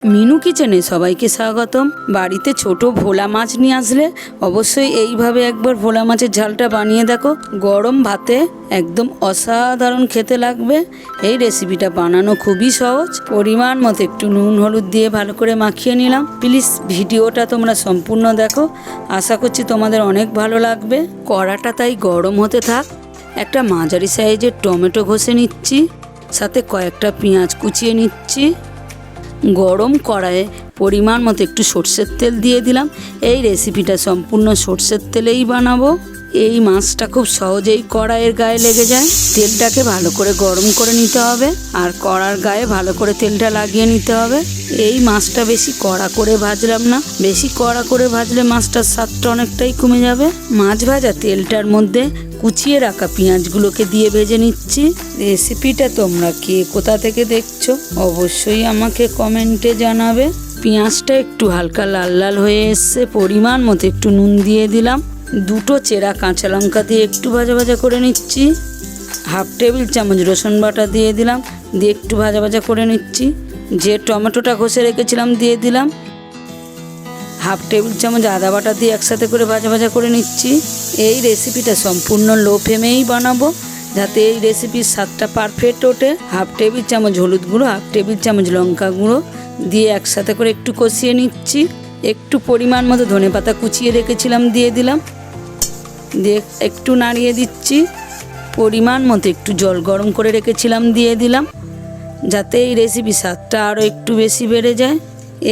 মিনু কিচেনে সবাইকে স্বাগতম। বাড়িতে ছোট ভোলা মাছ নিয়ে আসলে অবশ্যই এইভাবে একবার ভোলা মাছের ঝালটা বানিয়ে দেখো। গরম ভাতে একদম অসাধারণ খেতে লাগবে। এই রেসিপিটা বানানো খুবই সহজ। পরিমাণ মতো একটু নুন হলুদ দিয়ে ভালো করে মাখিয়ে নিলাম। প্লিজ ভিডিওটা তোমরা সম্পূর্ণ দেখো, আশা করছি তোমাদের অনেক ভালো লাগবে। কড়াটা তাই গরম হতে থাক। একটা মাঝারি সাইজের টমেটো ঘষে নিচ্ছি, সাথে কয়েকটা পেঁয়াজ কুচিয়ে নিচ্ছি। গরম কড়াইয়ে পরিমাণ মতো একটু সর্ষের তেল দিয়ে দিলাম। এই রেসিপিটা সম্পূর্ণ সর্ষের তেলেই বানাবো। এই মাছটা খুব সহজেই কড়াইয়ের গায়ে লেগে যায়। তেলটাকে ভালো করে গরম করে নিতে হবে আর কড়ার গায়ে ভালো করে তেলটা লাগিয়ে নিতে হবে। এই মাছটা বেশি কড়া করে ভাজলাম না, বেশি কড়া করে ভাজলে মাছটার স্বাদটা অনেকটাই কমে যাবে। মাছ ভাজা তেলটার মধ্যে কুচিয়ে রাখা পেঁয়াজগুলোকে দিয়ে ভেজে নিচ্ছি। রেসিপিটা তোমরা কে কোথা থেকে দেখছো অবশ্যই আমাকে কমেন্টে জানাবে। পেঁয়াজটা একটু হালকা লাল লাল হয়ে এসছে, পরিমাণ মতো একটু নুন দিয়ে দিলাম। দুটো চেরা কাঁচা লঙ্কা দিয়ে একটু ভাজা ভাজা করে নিচ্ছি। হাফ টেবিল চামচ রসুন বাটা দিয়ে দিলাম, দিয়ে একটু ভাজা ভাজা করে নিচ্ছি। যে টমেটোটা ঘষে রেখেছিলাম দিয়ে দিলাম। হাফ টেবিল চামচ আদা বাটা দিয়ে একসাথে করে ভাজা ভাজা করে নিচ্ছি। এই রেসিপিটা সম্পূর্ণ লো ফ্লেমেই বানাবো, যাতে এই রেসিপির স্বাদটা পারফেক্ট ওঠে। হাফ টেবিল চামচ হলুদ গুঁড়ো, হাফ টেবিল চামচ লঙ্কা গুঁড়ো দিয়ে একসাথে করে একটু কষিয়ে নিচ্ছি। একটু পরিমাণ মতো ধনেপাতা কুচিয়ে রেখেছিলাম দিয়ে দিলাম, দিয়ে একটু নাড়িয়ে দিচ্ছি। পরিমাণ মতো একটু জল গরম করে রেখেছিলাম দিয়ে দিলাম, যাতে এই রেসিপির স্বাদটা আরও একটু বেশি বেড়ে যায়।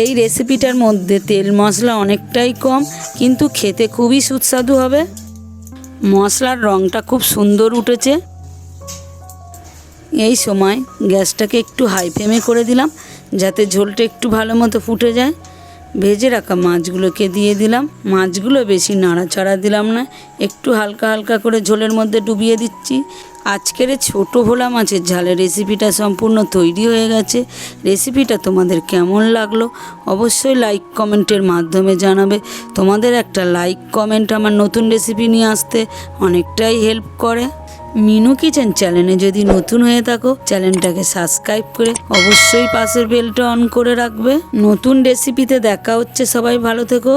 এই রেসিপিটার মধ্যে তেল মশলা অনেকটাই কম, কিন্তু খেতে খুবই সুস্বাদু হবে। মশলার রঙটা খুব সুন্দর উঠেছে। এই সময় গ্যাসটাকে একটু হাই ফ্লেমে করে দিলাম, যাতে ঝোলটা একটু ভালো মতো ফুটে যায়। ভেজে রাখা মাছগুলোকে দিয়ে দিলাম। মাছগুলো বেশি নাড়াচাড়া দিলাম না, একটু হালকা হালকা করে ঝোলের মধ্যে ডুবিয়ে দিচ্ছি। আজকের ছোট ভোলা মাছের ঝালের রেসিপিটা সম্পূর্ণ তৈরি হয়ে গেছে। রেসিপিটা তোমাদের কেমন লাগলো অবশ্যই লাইক কমেন্টের মাধ্যমে জানাবে। তোমাদের একটা লাইক কমেন্ট আমার নতুন রেসিপি নিয়ে আসতে অনেকটাই হেল্প করে। মিনু কিচেন চ্যানেলে যদি নতুন হয়ে থাকো, চ্যানেলটাকে সাবস্ক্রাইব করে অবশ্যই পাশের বেলটা অন করে রাখবে। নতুন রেসিপিতে দেখা হচ্ছে, সবাই ভালো থেকো।